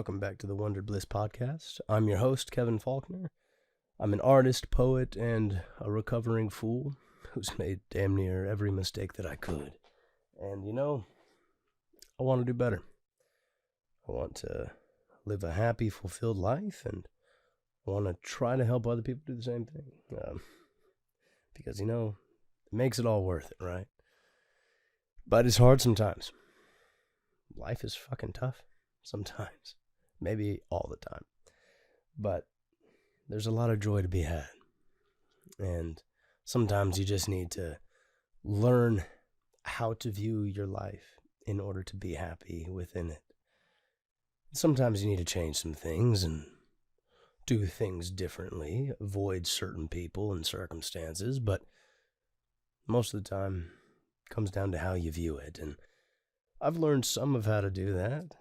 Welcome back to the Wondered Bliss Podcast. I'm your host, Kevin Faulkner. I'm an artist, poet, and a recovering fool who's made damn near every mistake that I could. And I want to do better. I want to live a happy, fulfilled life, and I want to try to help other people do the same thing. Because, it makes it all worth it, right? But it's hard sometimes. Life is fucking tough sometimes. Maybe all the time. But there's a lot of joy to be had. And sometimes you just need to learn how to view your life in order to be happy within it. Sometimes you need to change some things and do things differently, avoid certain people and circumstances, but most of the time it comes down to how you view it. And I've learned some of how to do that.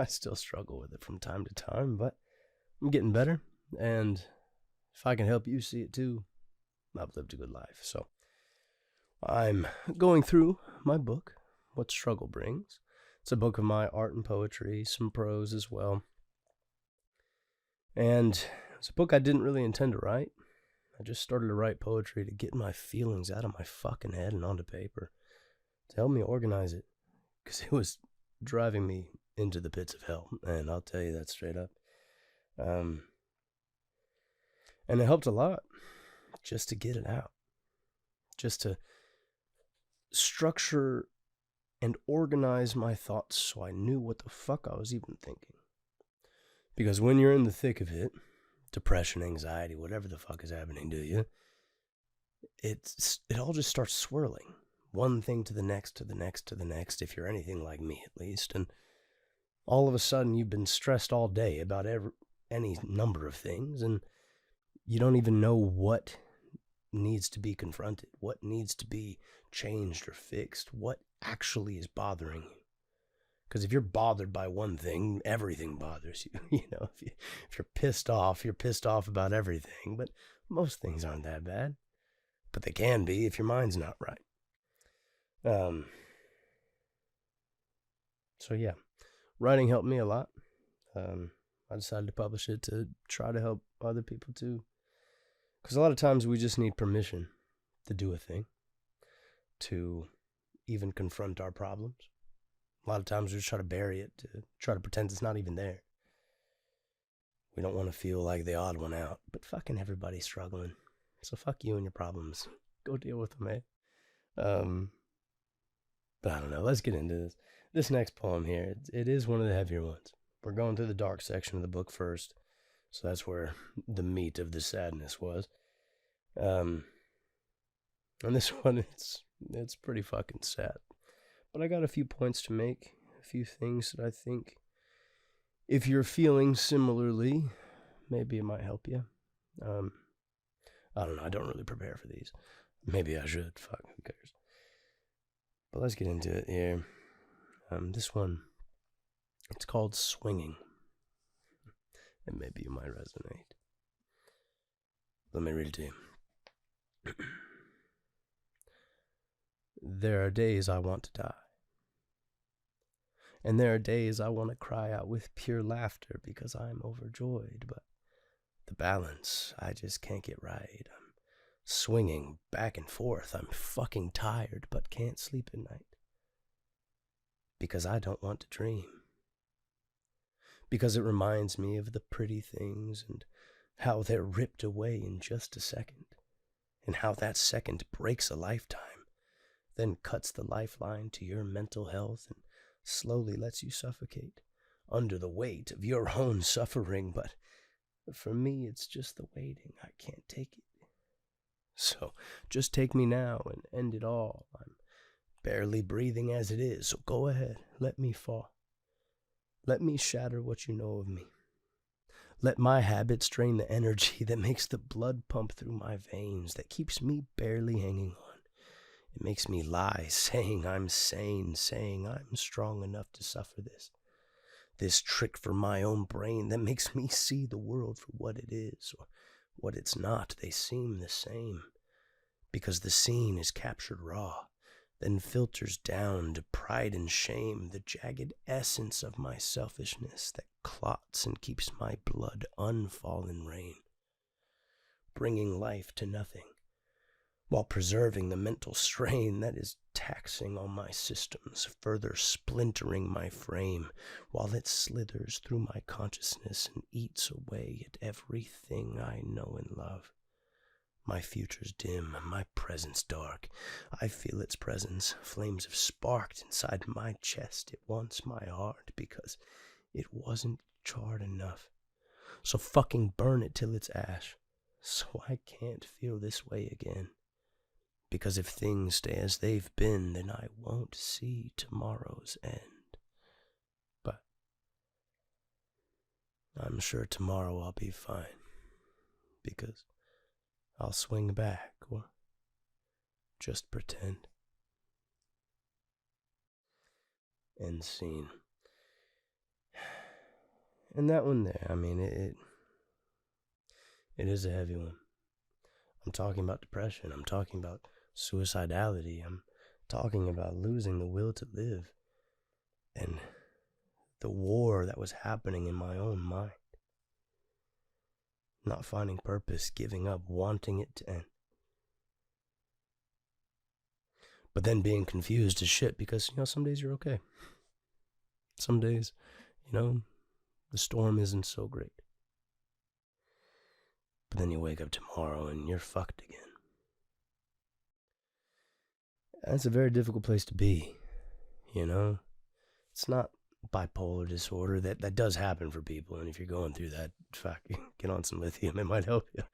I still struggle with it from time to time, but I'm getting better. And if I can help you see it too, I've lived a good life. So I'm going through my book, What Struggle Brings. It's a book of my art and poetry, some prose as well. And it's a book I didn't really intend to write. I just started to write poetry to get my feelings out of my fucking head and onto paper, to help me organize it, because it was driving me into the pits of hell, and I'll tell you that straight up. And it helped a lot just to get it out, just to structure and organize my thoughts so I knew what the fuck I was even thinking. Because when you're in the thick of it, depression, anxiety, whatever the fuck is happening to you, it all just starts swirling. One thing to the next, to the next, to the next, if you're anything like me at least. And all of a sudden you've been stressed all day about any number of things, and you don't even know what needs to be confronted, what needs to be changed or fixed, what actually is bothering you. Because if you're bothered by one thing, everything bothers you. If you're pissed off about everything. But most things aren't that bad. But they can be if your mind's not right. So yeah, writing helped me a lot. I decided to publish it to try to help other people too. Because a lot of times we just need permission to do a thing, to even confront our problems. A lot of times we just try to bury it, to try to pretend it's not even there. We don't want to feel like the odd one out, but fucking everybody's struggling. So fuck you and your problems. Go deal with them, eh? But I don't know, let's get into this. This next poem here, it is one of the heavier ones. We're going through the dark section of the book first, so that's where the meat of the sadness was. And this one, it's pretty fucking sad. But I got a few points to make, a few things that I think, if you're feeling similarly, maybe it might help you. I don't know, I don't really prepare for these. Maybe I should, fuck, who cares? But let's get into it here. This one, it's called Swinging. And maybe you might resonate. Let me read it to you. There are days I want to die. And there are days I want to cry out with pure laughter because I'm overjoyed. But the balance, I just can't get right. I'm swinging back and forth. I'm fucking tired but can't sleep at night. Because I don't want to dream. Because it reminds me of the pretty things and how they're ripped away in just a second. And how that second breaks a lifetime, then cuts the lifeline to your mental health and slowly lets you suffocate under the weight of your own suffering. But for me, it's just the waiting. I can't take it. So just take me now and end it all. I'm barely breathing as it is, so go ahead, let me fall. Let me shatter what you know of me. Let my habits drain the energy that makes the blood pump through my veins, that keeps me barely hanging on. It makes me lie, saying I'm sane, saying I'm strong enough to suffer this. This trick for my own brain that makes me see the world for what it is, or what it's not. They seem the same, because the scene is captured raw. then filters down to pride and shame, the jagged essence of my selfishness that clots and keeps my blood unfallen rain, bringing life to nothing, while preserving the mental strain that is taxing on my systems, further splintering my frame, while it slithers through my consciousness and eats away at everything I know and love. My future's dim, my present's dark. I feel its presence. Flames have sparked inside my chest. It wants my heart because it wasn't charred enough. So fucking burn it till it's ash, so I can't feel this way again. Because if things stay as they've been, then I won't see tomorrow's end. But I'm sure tomorrow I'll be fine, because I'll swing back, or just pretend. End scene. And that one there, I mean, it is a heavy one. I'm talking about depression. I'm talking about suicidality. I'm talking about losing the will to live. And the war that was happening in my own mind. Not finding purpose, giving up, wanting it to end. But then being confused as shit because, some days you're okay. Some days, the storm isn't so great. But then you wake up tomorrow and you're fucked again. That's a very difficult place to be, It's not bipolar disorder. That does happen for people, and if you're going through that, fuck, get on some lithium. It might help you.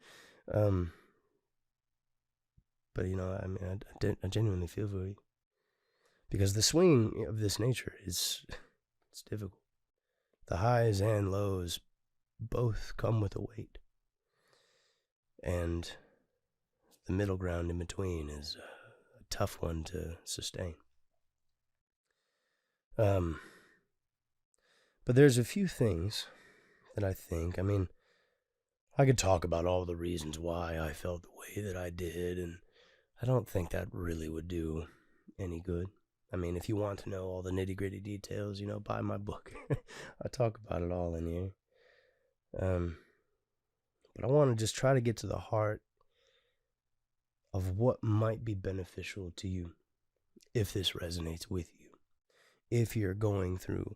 But I genuinely feel for you, because the swing of this nature it's difficult. The highs and lows both come with a weight, and the middle ground in between is a tough one to sustain. But there's a few things that I think, I could talk about all the reasons why I felt the way that I did, and I don't think that really would do any good. If you want to know all the nitty-gritty details, buy my book. I talk about it all in here. But I want to just try to get to the heart of what might be beneficial to you, if this resonates with you. If you're going through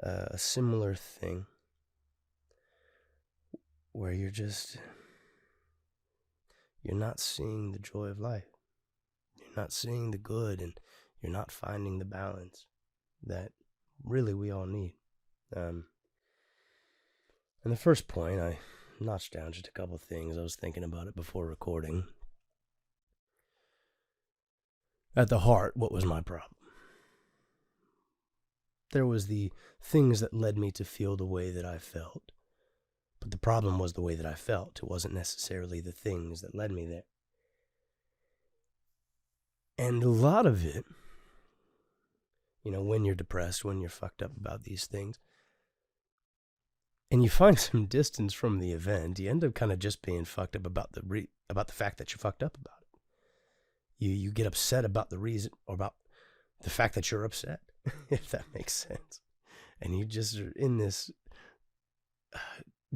a similar thing where you're not seeing the joy of life. You're not seeing the good, and you're not finding the balance that really we all need. And the first point, I notched down just a couple things. I was thinking about it before recording. At the heart, what was my problem? There was the things that led me to feel the way that I felt. But the problem was the way that I felt. It wasn't necessarily the things that led me there. And a lot of it, when you're depressed, when you're fucked up about these things, and you find some distance from the event, you end up kind of just being fucked up about the fact that you're fucked up about it. You get upset about the reason, or about the fact that you're upset, if that makes sense. And you just are in this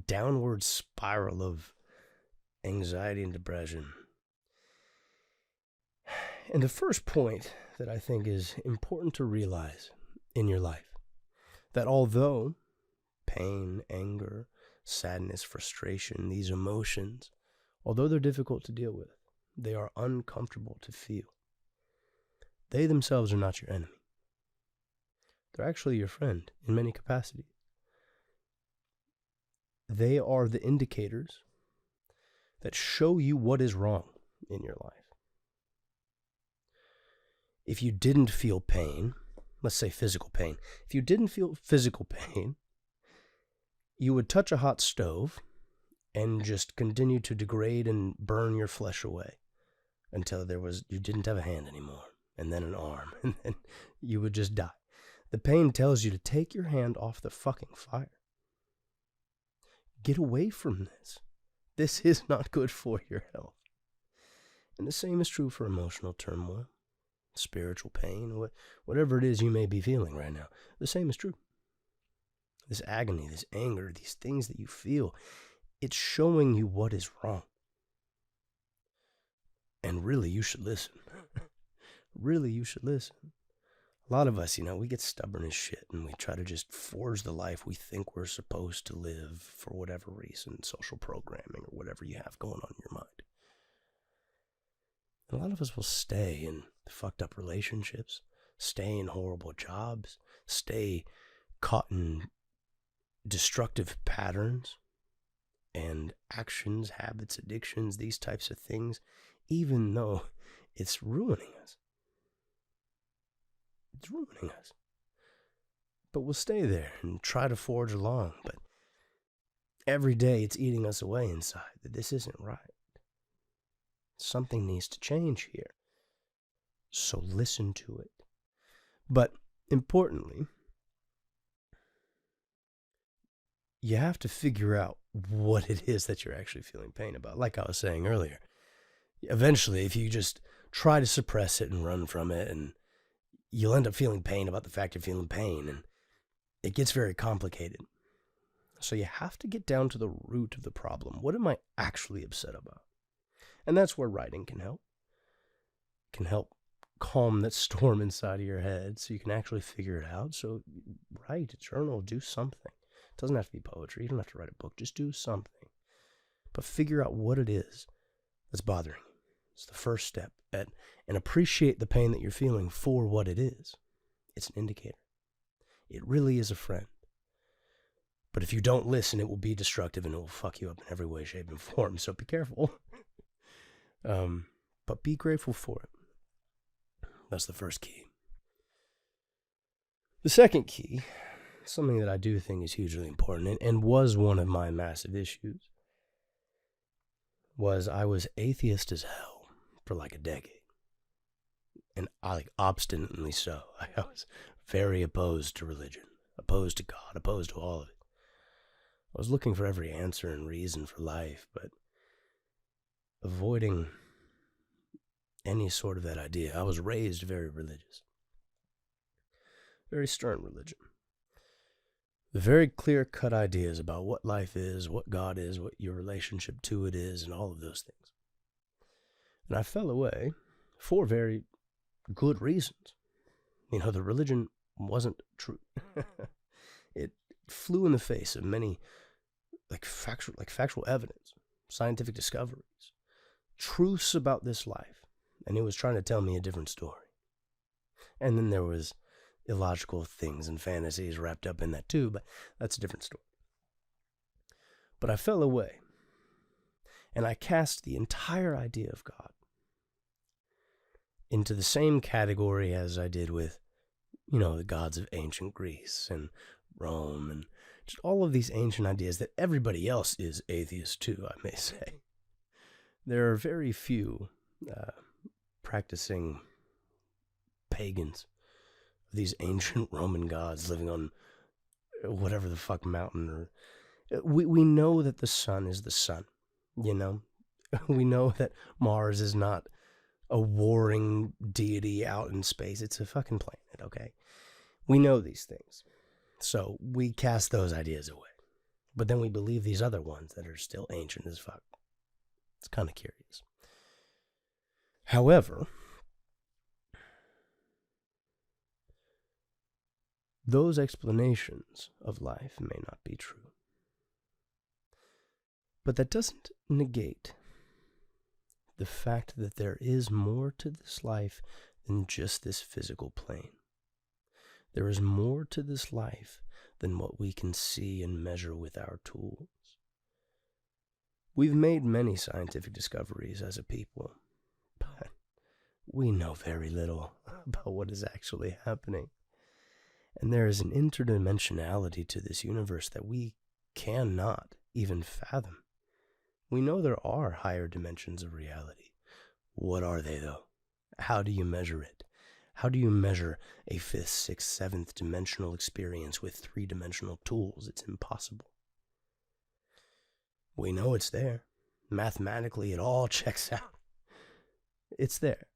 downward spiral of anxiety and depression. And the first point that I think is important to realize in your life, that although pain, anger, sadness, frustration, these emotions, although they're difficult to deal with, they are uncomfortable to feel. They themselves are not your enemy. They're actually your friend in many capacities. They are the indicators that show you what is wrong in your life. If you didn't feel pain, let's say physical pain, if you didn't feel physical pain, you would touch a hot stove and just continue to degrade and burn your flesh away until you didn't have a hand anymore, and then an arm, and then you would just die. The pain tells you to take your hand off the fucking fire. Get away from this. This is not good for your health. And the same is true for emotional turmoil. spiritual pain, whatever it is you may be feeling right now. The same is true. This agony, this anger, these things that you feel, it's showing you what is wrong. And really, you should listen. Really, you should listen. A lot of us, we get stubborn as shit and we try to just forge the life we think we're supposed to live for whatever reason, social programming or whatever you have going on in your mind. And a lot of us will stay in fucked up relationships, stay in horrible jobs, stay caught in destructive patterns and actions, habits, addictions, these types of things, even though it's ruining us. It's ruining us. But we'll stay there and try to forge along. But every day it's eating us away inside that this isn't right. Something needs to change here. So listen to it. But importantly, you have to figure out what it is that you're actually feeling pain about. Like I was saying earlier, eventually if you just try to suppress it and run from it, and you'll end up feeling pain about the fact you're feeling pain, and it gets very complicated. So you have to get down to the root of the problem. What am I actually upset about? And that's where writing can help. Can help calm that storm inside of your head so you can actually figure it out. So write, journal, do something. It doesn't have to be poetry. You don't have to write a book. Just do something. But figure out what it is that's bothering you. It's the first step. And appreciate the pain that you're feeling for what it is. It's an indicator. It really is a friend. But if you don't listen, it will be destructive and it will fuck you up in every way, shape, and form. So be careful. But be grateful for it. That's the first key. The second key, something that I do think is hugely important and was one of my massive issues, was I was atheist as hell for like a decade. And obstinately so. I was very opposed to religion, opposed to God, opposed to all of it. I was looking for every answer and reason for life, but avoiding any sort of that idea. I was raised very religious. Very stern religion. Very clear-cut ideas about what life is, what God is, what your relationship to it is, and all of those things. And I fell away for very good reasons. The religion wasn't true. It flew in the face of many factual evidence, scientific discoveries, truths about this life, and it was trying to tell me a different story. And then there was illogical things and fantasies wrapped up in that too, but that's a different story. But I fell away, and I cast the entire idea of God into the same category as I did with, the gods of ancient Greece and Rome and just all of these ancient ideas that everybody else is atheist too, I may say. There are very few practicing pagans, these ancient Roman gods living on whatever the fuck mountain. Or we know that the sun is the sun, We know that Mars is not a warring deity out in space. It's a fucking planet, okay? We know these things. So we cast those ideas away. But then we believe these other ones that are still ancient as fuck. It's kind of curious. However, those explanations of life may not be true. But that doesn't negate the fact that there is more to this life than just this physical plane. There is more to this life than what we can see and measure with our tools. We've made many scientific discoveries as a people, but we know very little about what is actually happening. And there is an interdimensionality to this universe that we cannot even fathom. We know there are higher dimensions of reality. What are they, though? How do you measure it? How do you measure a 5th, 6th, 7th dimensional experience with 3-dimensional tools? It's impossible. We know it's there. Mathematically, it all checks out. It's there.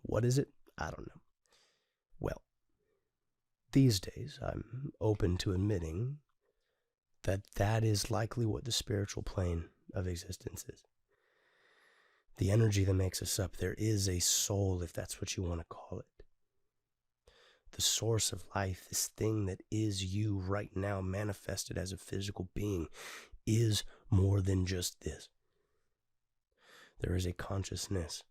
What is it? I don't know. Well, these days I'm open to admitting that is likely what the spiritual plane of existence is. The energy that makes us up. There is a soul, if that's what you want to call it. The source of life, this thing that is you right now, manifested as a physical being, is more than just this. There is a consciousness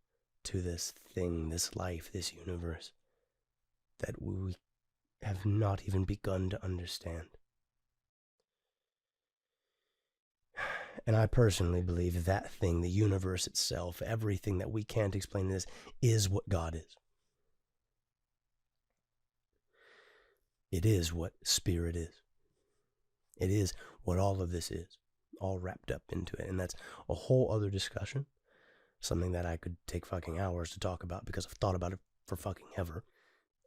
to this thing, this life, this universe, that we have not even begun to understand. And I personally believe that thing, the universe itself, everything that we can't explain in this, is what God is. It is what spirit is. It is what all of this is, all wrapped up into it. And that's a whole other discussion, something that I could take fucking hours to talk about because I've thought about it for fucking ever,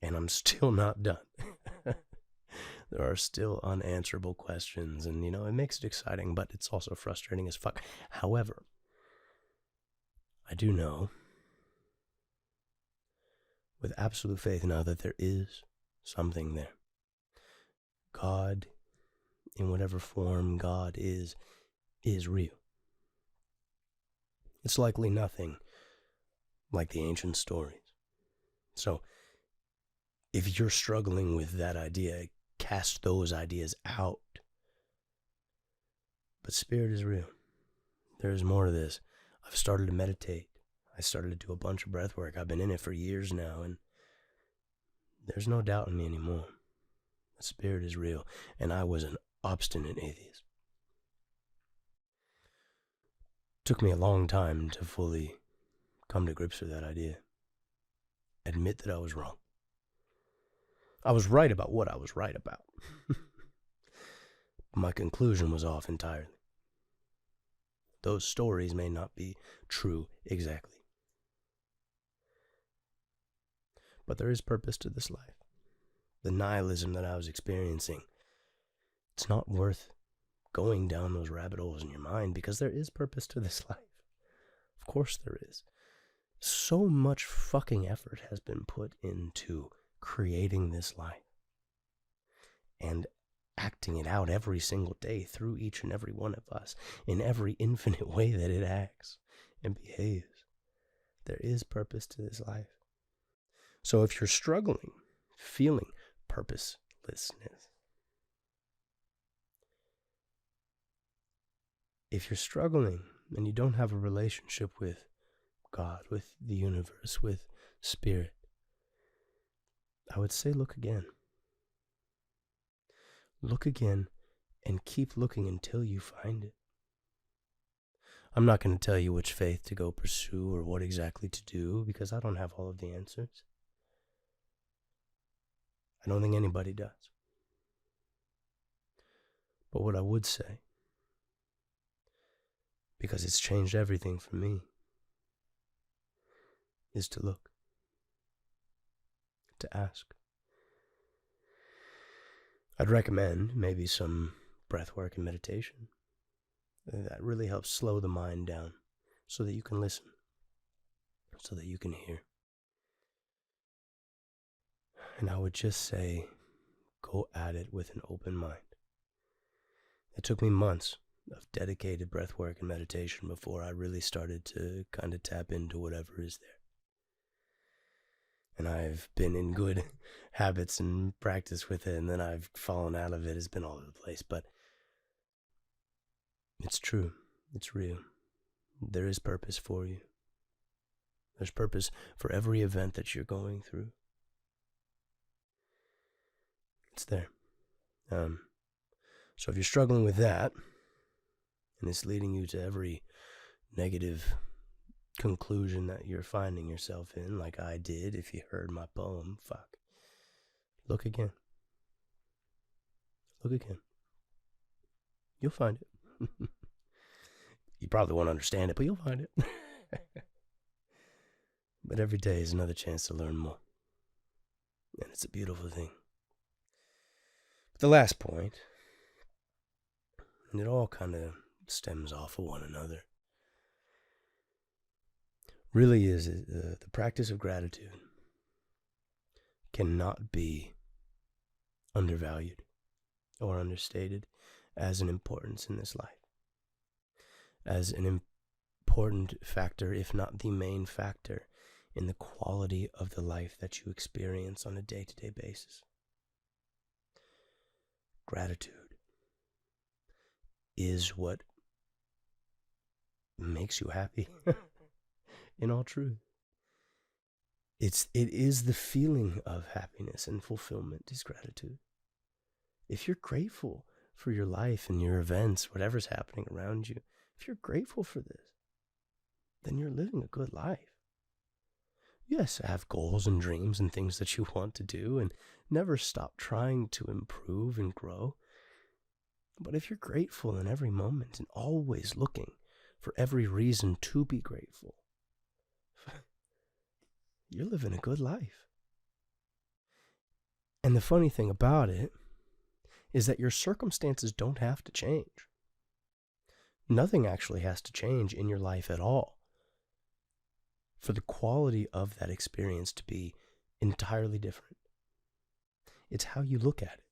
and I'm still not done. There are still unanswerable questions, and, it makes it exciting, but it's also frustrating as fuck. However, I do know with absolute faith now that there is something there. God, in whatever form God is real. It's likely nothing like the ancient stories. So, if you're struggling with that idea, cast those ideas out. But spirit is real. There's more to this. I've started to meditate. I started to do a bunch of breath work. I've been in it for years now, and there's no doubt in me anymore. The spirit is real, and I was an obstinate atheist. Took me a long time to fully come to grips with that idea. Admit that I was wrong. I was right about what I was right about. My conclusion was off entirely. Those stories may not be true exactly. But there is purpose to this life. The nihilism that I was experiencing, it's not worth going down those rabbit holes in your mind, because there is purpose to this life. Of course there is. So much fucking effort has been put into creating this life and acting it out every single day through each and every one of us in every infinite way that it acts and behaves. There is purpose to this life. So if you're struggling, feeling purposelessness, if you're struggling and you don't have a relationship with God, with the universe, with spirit, I would say look again. Look again and keep looking until you find it. I'm not going to tell you which faith to go pursue or what exactly to do, because I don't have all of the answers. I don't think anybody does. But what I would say, because it's changed everything for me, is to look, to ask. I'd recommend maybe some breath work and meditation. That really helps slow the mind down so that you can listen, so that you can hear. And I would just say, go at it with an open mind. It took me months of dedicated breath work and meditation before I really started to kind of tap into whatever is there. And I've been in good habits and practice with it, and then I've fallen out of it. It's been all over the place, but it's true. It's real. There is purpose for you. There's purpose for every event that you're going through. It's there. So if you're struggling with that, and it's leading you to every negative conclusion that you're finding yourself in, like I did if you heard my poem, look again. Look again. You'll find it. You probably won't understand it, but you'll find it. But every day is another chance to learn more. And it's a beautiful thing. But the last point, and it all kind of stems off of one another. really is the practice of gratitude cannot be undervalued or understated as an importance in this life, as an important factor, if not the main factor, in the quality of the life that you experience on a day-to-day basis. Gratitude is what makes you happy. In all truth, it is the feeling of happiness and fulfillment is gratitude. If you're grateful for your life and your events, whatever's happening around you, if you're grateful for this, then you're living a good life. Yes, have goals and dreams and things that you want to do, and never stop trying to improve and grow. But if you're grateful in every moment and always looking for every reason to be grateful, you're living a good life. And the funny thing about it is that your circumstances don't have to change. Nothing actually has to change in your life at all for the quality of that experience to be entirely different. It's how you look at it.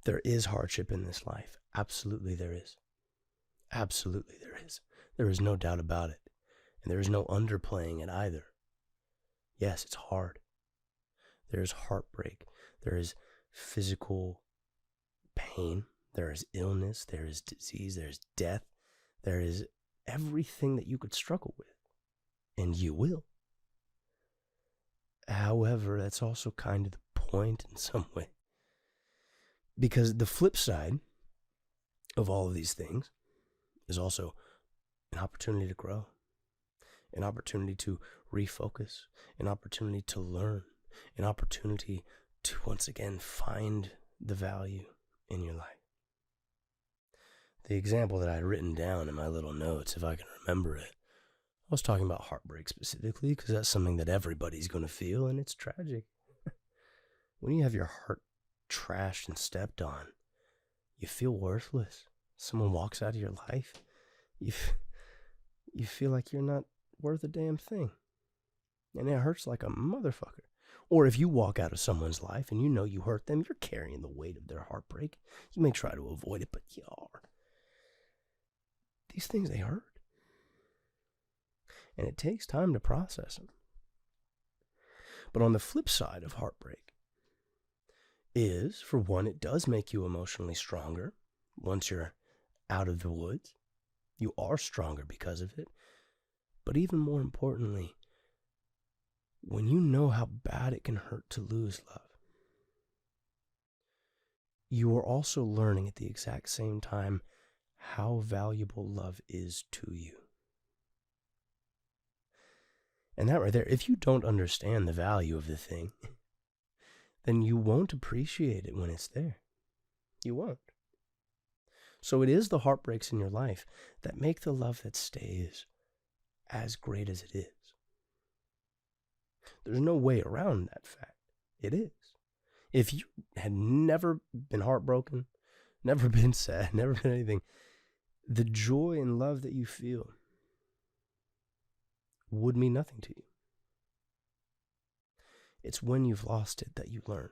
There is hardship in this life. Absolutely there is. Absolutely there is. There is no doubt about it. And there is no underplaying it either. Yes, it's hard. There is heartbreak. There is physical pain. There is illness. There is disease. There is death. There is everything that you could struggle with. And you will. However, that's also kind of the point in some way. Because the flip side of all of these things is also an opportunity to grow, an opportunity to refocus, an opportunity to learn, an opportunity to once again find the value in your life. The example that I had written down in my little notes, if I can remember it, I was talking about heartbreak specifically because that's something that everybody's going to feel, and it's tragic. When you have your heart trashed and stepped on, you feel worthless. Someone walks out of your life, you feel like you're not worth a damn thing. And it hurts like a motherfucker. Or if you walk out of someone's life and you know you hurt them, you're carrying the weight of their heartbreak. You may try to avoid it, but you are. These things, they hurt. And it takes time to process them. But on the flip side of heartbreak is, for one, it does make you emotionally stronger. Once you're out of the woods, you are stronger because of it. But even more importantly, when you know how bad it can hurt to lose love, you are also learning at the exact same time how valuable love is to you. And that right there, if you don't understand the value of the thing, then you won't appreciate it when it's there. You won't. So it is the heartbreaks in your life that make the love that stays as great as it is. There's no way around that fact. It is. If you had never been heartbroken, never been sad, never been anything, the joy and love that you feel would mean nothing to you. It's when you've lost it that you learn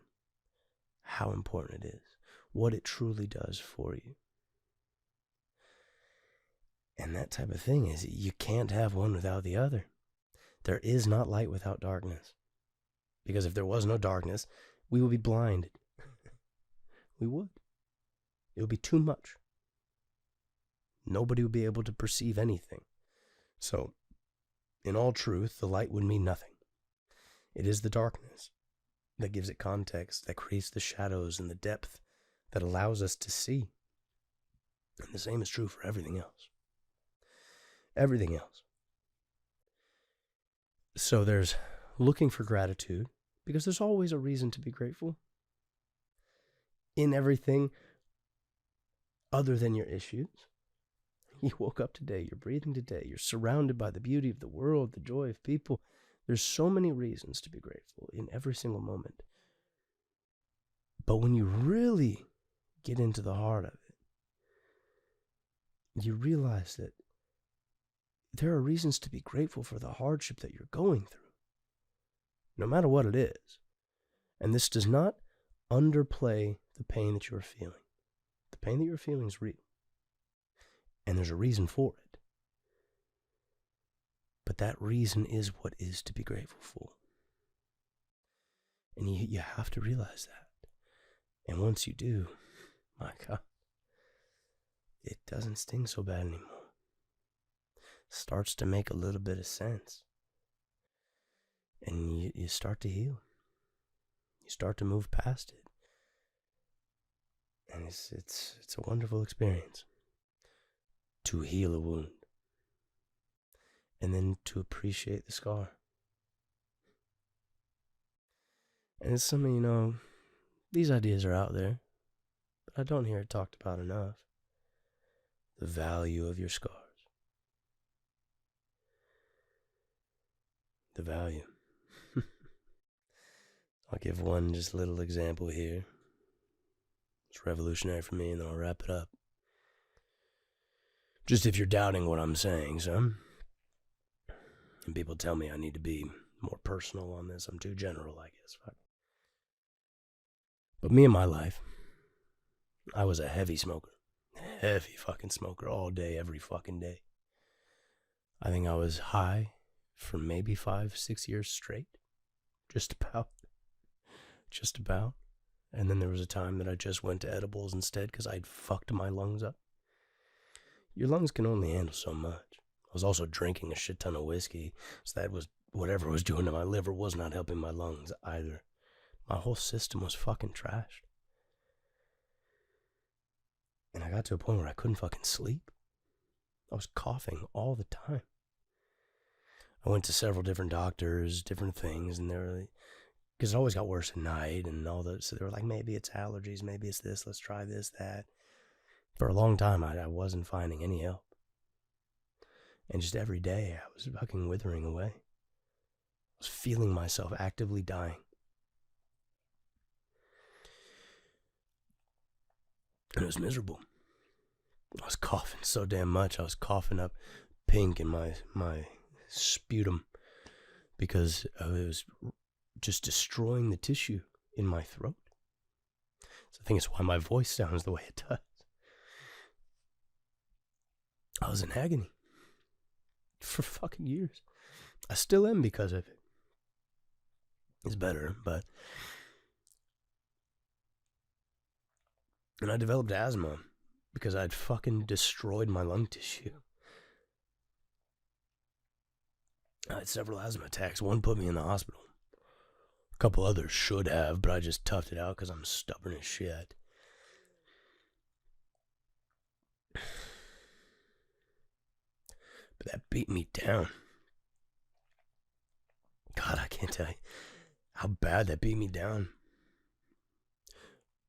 how important it is, what it truly does for you. And that type of thing is you can't have one without the other. There is not light without darkness. Because if there was no darkness, we would be blinded. We would. It would be too much. Nobody would be able to perceive anything. So, in all truth, the light would mean nothing. It is the darkness that gives it context, that creates the shadows and the depth that allows us to see. And the same is true for everything else. Everything else. So there's looking for gratitude, because there's always a reason to be grateful in everything other than your issues. You woke up today, you're breathing today, you're surrounded by the beauty of the world, the joy of people. There's so many reasons to be grateful in every single moment. But when you really get into the heart of it, you realize that there are reasons to be grateful for the hardship that you're going through, no matter what it is. And this does not underplay the pain that you're feeling. The pain that you're feeling is real. And there's a reason for it. But that reason is what is to be grateful for. And you have to realize that. And once you do, my God, it doesn't sting so bad anymore. It starts to make a little bit of sense. And you start to heal. You start to move past it. And it's a wonderful experience to heal a wound. And then to appreciate the scar. And it's something, these ideas are out there, but I don't hear it talked about enough. The value of your scars. The value. I'll give one just little example here. It's revolutionary for me, and then I'll wrap it up. Just if you're doubting what I'm saying, son. And people tell me I need to be more personal on this. I'm too general, I guess. But me in my life, I was a heavy smoker. Heavy fucking smoker all day, every fucking day. I think I was high for maybe 5-6 years straight. Just about. And then there was a time that I just went to edibles instead because I'd fucked my lungs up. Your lungs can only handle so much. I was also drinking a shit ton of whiskey, so that was whatever it was doing to my liver was not helping my lungs either. My whole system was fucking trashed. And I got to a point where I couldn't fucking sleep. I was coughing all the time. I went to several different doctors, different things, and they were like, because it always got worse at night and all that. So they were like, maybe it's allergies, maybe it's this, let's try this, that. For a long time, I wasn't finding any help. And just every day, I was fucking withering away. I was feeling myself actively dying. And it was miserable. I was coughing so damn much. I was coughing up pink in my sputum because it was just destroying the tissue in my throat. So I think it's why my voice sounds the way it does. I was in agony for fucking years. I still am because of it. It's better, but... And I developed asthma because I'd fucking destroyed my lung tissue. I had several asthma attacks. One put me in the hospital. A couple others should have, but I just toughed it out because I'm stubborn as shit. But that beat me down. God, I can't tell you how bad that beat me down.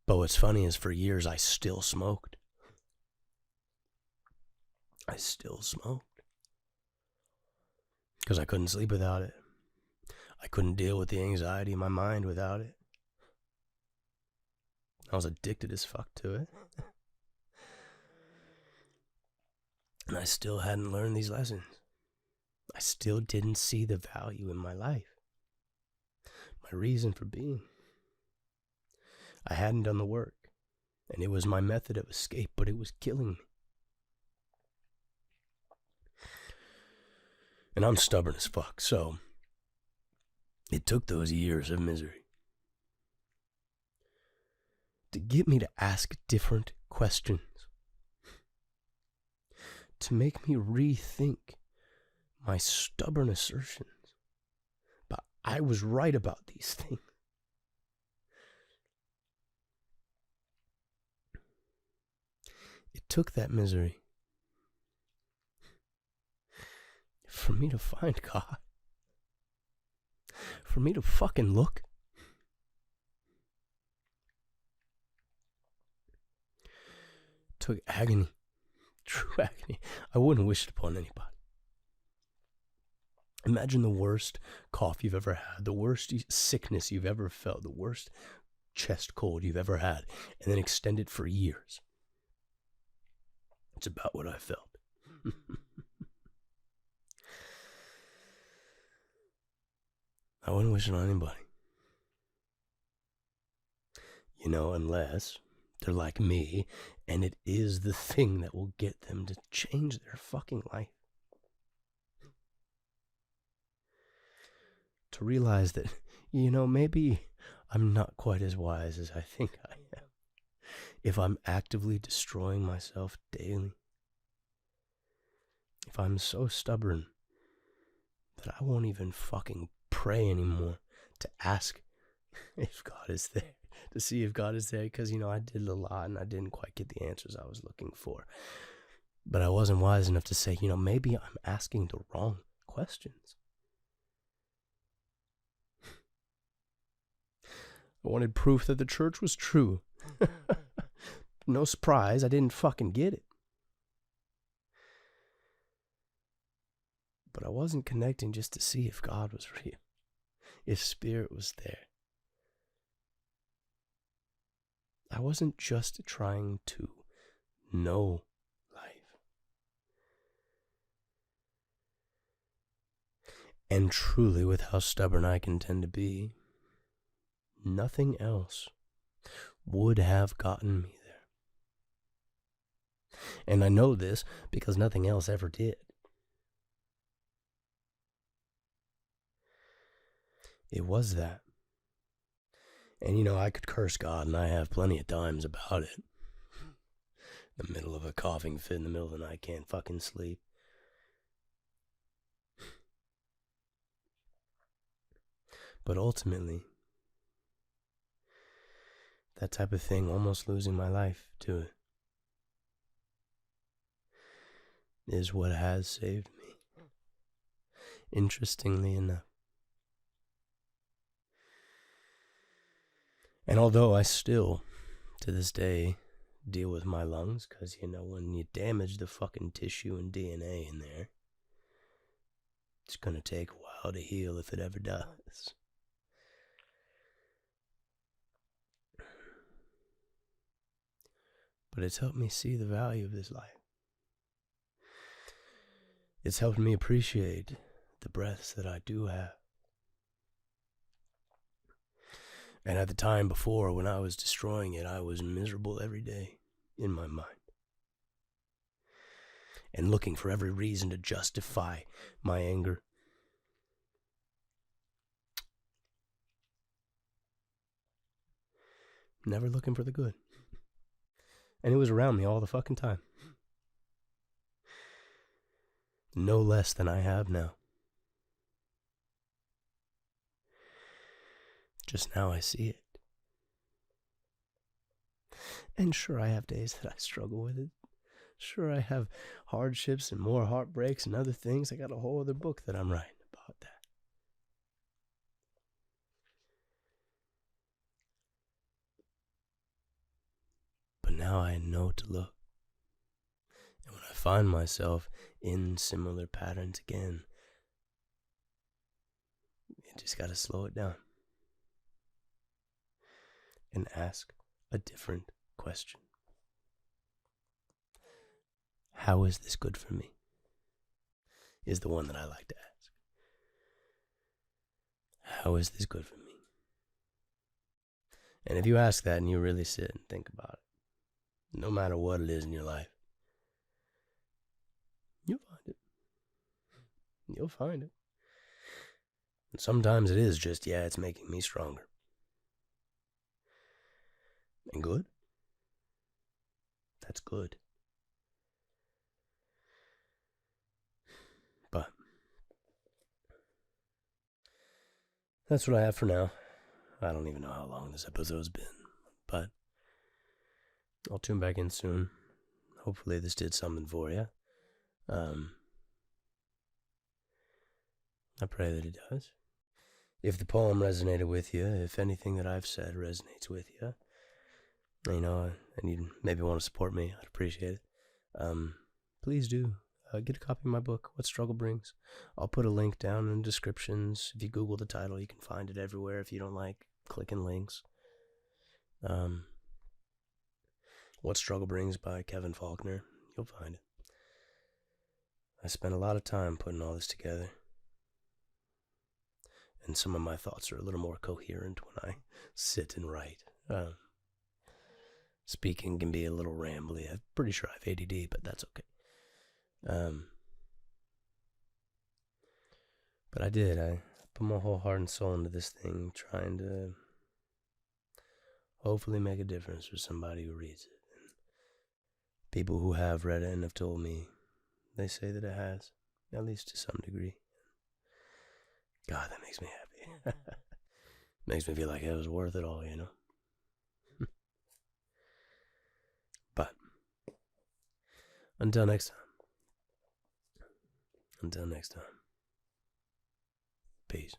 But what's funny is for years I still smoked. I still smoked. Because I couldn't sleep without it. I couldn't deal with the anxiety in my mind without it. I was addicted as fuck to it. And I still hadn't learned these lessons. I still didn't see the value in my life. My reason for being. I hadn't done the work. And it was my method of escape, but it was killing me. And I'm stubborn as fuck, so it took those years of misery to get me to ask different questions, to make me rethink my stubborn assertions. But I was right about these things. It took that misery for me to find God. For me to fucking look. It took agony. True agony. I wouldn't wish it upon anybody. Imagine the worst cough you've ever had, the worst sickness you've ever felt, the worst chest cold you've ever had, and then extend it for years. It's about what I felt. I wouldn't wish it on anybody. Unless they're like me, and it is the thing that will get them to change their fucking life. To realize that, maybe I'm not quite as wise as I think I am. If I'm actively destroying myself daily. If I'm so stubborn that I won't even fucking pray anymore to ask if God is there. To see if God is there, because, I did a lot and I didn't quite get the answers I was looking for. But I wasn't wise enough to say, maybe I'm asking the wrong questions. I wanted proof that the church was true. No surprise, I didn't fucking get it. But I wasn't connecting just to see if God was real, if spirit was there. I wasn't just trying to know life. And truly, with how stubborn I can tend to be, nothing else would have gotten me there. And I know this because nothing else ever did. It was that. And I could curse God, and I have plenty of times about it. In the middle of a coughing fit in the middle of the night, can't fucking sleep. But ultimately, that type of thing, almost losing my life to it, is what has saved me. Interestingly enough. And although I still, to this day, deal with my lungs, because, when you damage the fucking tissue and DNA in there, it's going to take a while to heal if it ever does. But it's helped me see the value of this life. It's helped me appreciate the breaths that I do have. And at the time before, when I was destroying it, I was miserable every day in my mind. And looking for every reason to justify my anger. Never looking for the good. And it was around me all the fucking time. No less than I have now. Just now I see it. And sure, I have days that I struggle with it. Sure, I have hardships and more heartbreaks and other things. I got a whole other book that I'm writing about that. But now I know to look. And when I find myself in similar patterns again, you just gotta slow it down. And ask a different question. How is this good for me? Is the one that I like to ask. How is this good for me? And if you ask that and you really sit and think about it, no matter what it is in your life, you'll find it. You'll find it. And sometimes it is just, it's making me stronger. And good? That's good. But that's what I have for now. I don't even know how long this episode's been, but I'll tune back in soon. Hopefully this did something for you. I pray that it does. If the poem resonated with you, if anything that I've said resonates with you, and you maybe want to support me, I'd appreciate it. Please do. Get a copy of my book, What Struggle Brings. I'll put a link down in the descriptions. If you Google the title, you can find it everywhere if you don't like clicking links. What Struggle Brings by Kevin Faulkner. You'll find it. I spent a lot of time putting all this together. and some of my thoughts are a little more coherent when I sit and write. Speaking can be a little rambly. I'm pretty sure I have ADD, but that's okay. But I did. I put my whole heart and soul into this thing, trying to hopefully make a difference for somebody who reads it. And people who have read it and have told me, they say that it has, at least to some degree. God, that makes me happy. Makes me feel like it was worth it all, But until next time. Peace.